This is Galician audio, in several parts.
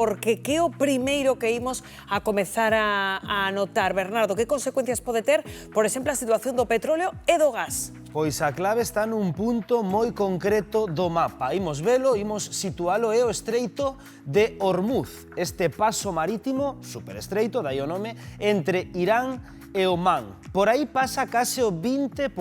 porque que é o primeiro que imos a comezar a notar? Bernardo, que consecuencias pode ter, por exemplo, a situación do petróleo e do gas? Pois a clave está nun punto moi concreto do mapa. Imos velo, imos situalo, é o estreito de Hormuz. Este paso marítimo, superestreito, dai o nome, entre Irán e Omán. Por aí pasa case o 20%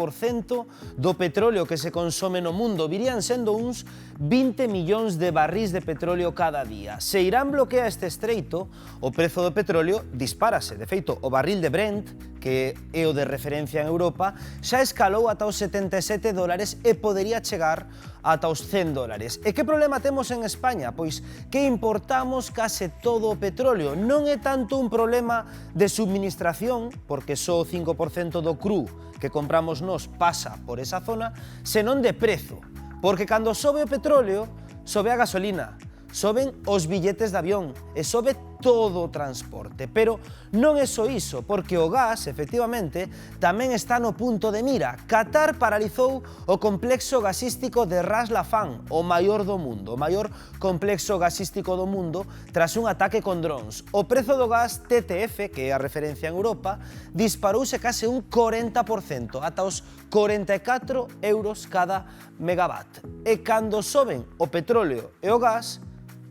do petróleo que se consome no mundo. Virían sendo uns 20 millóns de barrís de petróleo cada día. Se Irán bloquea este estreito, o prezo do petróleo dispárase. De feito, o barril de Brent, que é o de referencia en Europa, xa escalou ata os $77 e podería chegar ata os $100. E que problema temos en España? Pois que importamos case todo o petróleo. Non é tanto un problema de subministración, porque só o 5% do cru que compramos nós pasa por esa zona, senón de prezo. Porque cando sobe o petróleo, sobe a gasolina, soben os billetes de avión e sobe todo o transporte. Pero non é só iso, porque o gas, efectivamente, tamén está no punto de mira. Qatar paralizou o complexo gasístico de Ras Laffan, o maior do mundo, o maior complexo gasístico do mundo, tras un ataque con drons. O prezo do gas TTF, que é a referencia en Europa, disparouse case un 40%, ata os 44 euros cada megawatt. E cando soben o petróleo e o gas,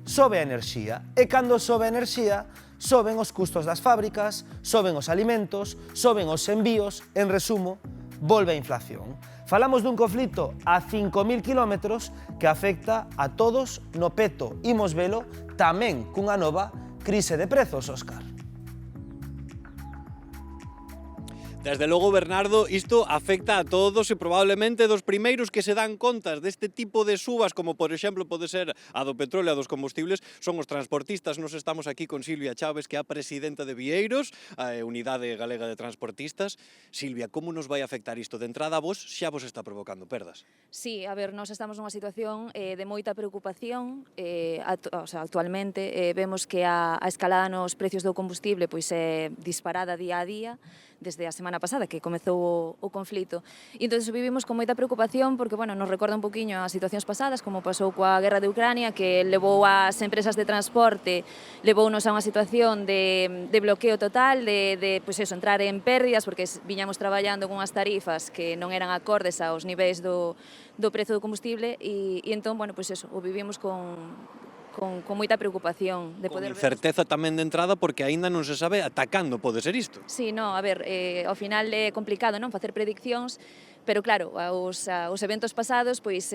sobe a enerxía, e cando sobe a enerxía, soben os custos das fábricas, soben os alimentos, soben os envíos, en resumo, volve a inflación. Falamos dun conflito a 5.000 kilómetros que afecta a todos no peto. Imos velo tamén cunha nova crise de prezos, Óscar. Desde logo, Bernardo, isto afecta a todos e probablemente dos primeiros que se dan contas deste tipo de subas, como por exemplo pode ser a do petróleo e a dos combustibles, son os transportistas. Nos estamos aquí con Silvia Chaves, que é a presidenta de Vieiros, a Unidade Galega de Transportistas. Silvia, como nos vai afectar isto? De entrada, vos xa vos está provocando perdas. Sí, a ver, nós estamos nunha situación de moita preocupación. Actualmente vemos que a escalada nos precios do combustible pois é disparada día a día, desde a semana pasada que comezou o conflito. E entón vivimos con moita preocupación porque, bueno, nos recorda un poquinho as situacións pasadas, como pasou coa guerra de Ucrania, que levou as empresas de transporte, levounos a unha situación de bloqueo total, pois eso, entrar en pérdidas, porque viñamos traballando con unhas tarifas que non eran acordes aos niveis do prezo do combustible e entón, bueno, pois eso, o vivimos con moita preocupación de poder ver. Con incerteza tamén de entrada porque aínda non se sabe ata cando pode ser isto. Sí, no, a ver, ao final é complicado, non, facer prediccións, pero claro, os eventos pasados pois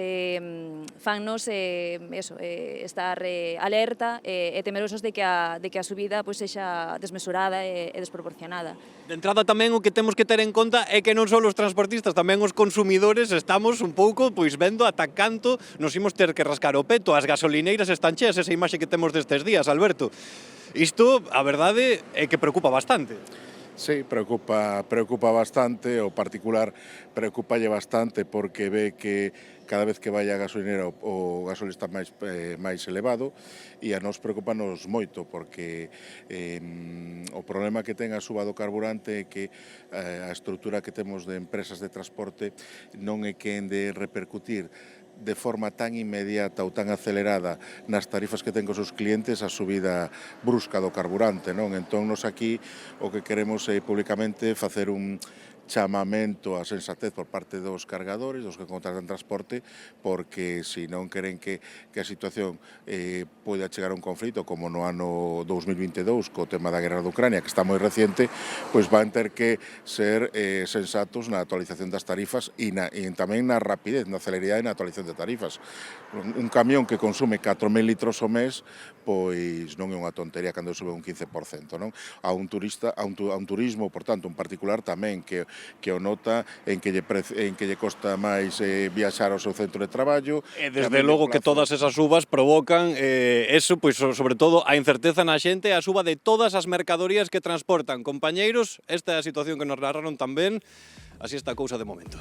fannos estar alerta e temerosos de que a subida pois sexa desmesurada e desproporcionada. De entrada tamén o que temos que ter en conta é que non só os transportistas, tamén os consumidores estamos un pouco pois vendo ata canto nos imos ter que rascar o peto. As gasolineiras están cheas, esa imaxe que temos destes días, Alberto. Isto, a verdade, é que preocupa bastante. Sí, preocupa bastante, o particular preocupalle bastante porque ve que cada vez que vai a gasolinera o gasol está máis elevado e a nos preocupanos moito porque o problema que ten a suba do carburante é que a estrutura que temos de empresas de transporte non é quen de repercutir de forma tan inmediata ou tan acelerada nas tarifas que ten cos seus clientes a subida brusca do carburante, non? Entón, nos aquí o que queremos é públicamente facer un chamamento a sensatez por parte dos cargadores, dos que contratan transporte, porque se non queren que a situación poida chegar a un conflito como no ano 2022 co tema da guerra de Ucrania, que está moi reciente, pois van ter que ser sensatos na actualización das tarifas e tamén na rapidez, na celeridade na actualización de tarifas. Un camión que consume 4.000 litros ao mes, pois non é unha tontería cando sube un 15%, non? A un turismo, por tanto, un particular tamén que o nota en que lle costa máis viaxar ao seu centro de traballo. E desde logo que todas esas subas provocan eso, pois sobre todo a incerteza na xente, a suba de todas as mercadorías que transportan. Compañeiros, esta é a situación que nos narraron tamén, así está a cousa de momento.